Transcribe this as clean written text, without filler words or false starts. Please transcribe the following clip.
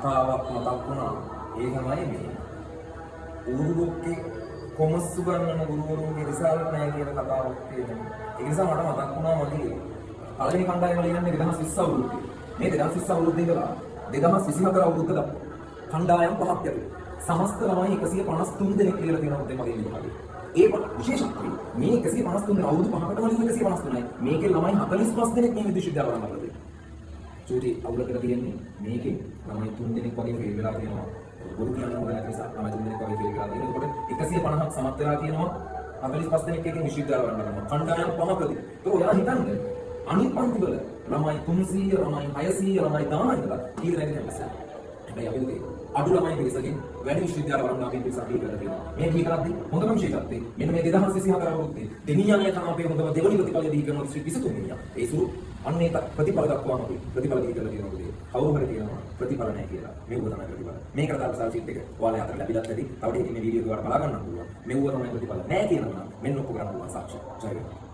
කතාවක් මතක් වුණා. ඒ තමයි මේ උරුගොක්කේ කොමස් උගන්වන ගුරුවරුන්ගේ රිසල්ට් නැහැ කියන කතාවක් තියෙනවා. ඒ නිසා මට මතක් වුණා මගේ පළවෙනි කණ්ඩායම වල ඉන්නේ 2020 අවුරුද්දේ. මේ 2020 අවුරුද්දේ ඉඳලා 2024 අවුරුද්ද දක්වා කණ්ඩායම් පහක් යතුරු. සමස්ත ළමයි 153 දෙනෙක් කියලා තියෙනවා මගේ විභාගේ. ඒ විශේෂත්වය මේ 153 දෙනා අවුරුදු 5කට වලින් 153යි. මේකේ ළමයි 45 දෙනෙක් මේ විශ්වවිද්‍යාල වල නරලා තියෙනවා. චූටි අවුලකට තියෙන්නේ මේකේ ළමයි 3 දෙනෙක් වගේ ෆේල් වෙලා තියෙනවා. ගුරු කියන්නේ හොඳ නැති නිසා ළමයි 3 දෙනෙක් වගේ ෆේල් වෙලා තියෙනවා. ඒකට 150ක් සමත් වෙලා තියෙනවා. 45 දෙනෙක් එකකින් විශ්වවිද්‍යාල වල නරනවා. කණ්ඩායම් 5කදී. ඒක ඔයාලා හිතන්නේ අනිත් පන්ති වල ළමයි 300 ළමයි 600 ළමයි 1000 ඉඳලා කීයද නැගිටින්න බැහැ. හැබැයි අපි අඩු ළමයි පිරිසකින් වැඩි විශ්වවිද්‍යාල වල අපි පිරිසක් දීලා තියෙනවා. මේ කී කරද්දී හොඳම විශේෂත්වය මෙන්න මේ 2024 අවුරුද්දේ දෙනියන්නේ තමයි අපේ හොඳම දෙවනි ප්‍රතිඵලය දී කරන 23 දෙනියා. ඒ සුළු අන්නේ ප්‍රතිඵල දක්වාම අපි ප්‍රතිඵල දී කරලා තියෙනවා උදේ. කවුරු හරි කියනවා ප්‍රතිඵල නැහැ කියලා. මේක තමයි ප්‍රතිඵල. මේකට දාලා සල්සිට් එක ඔයාලා අතට ලැබිලත් ඇති. තව ටිකකින් මේ වීඩියෝ එක ඔයාලා බලා ගන්න පුළුවන්. මේව තමයි ප්‍රතිඵල. නැහැ කියනවා නම් මෙන්න ඔක්කොම කරන්න පුළුවන් සාක්ෂි. ජය වේවා.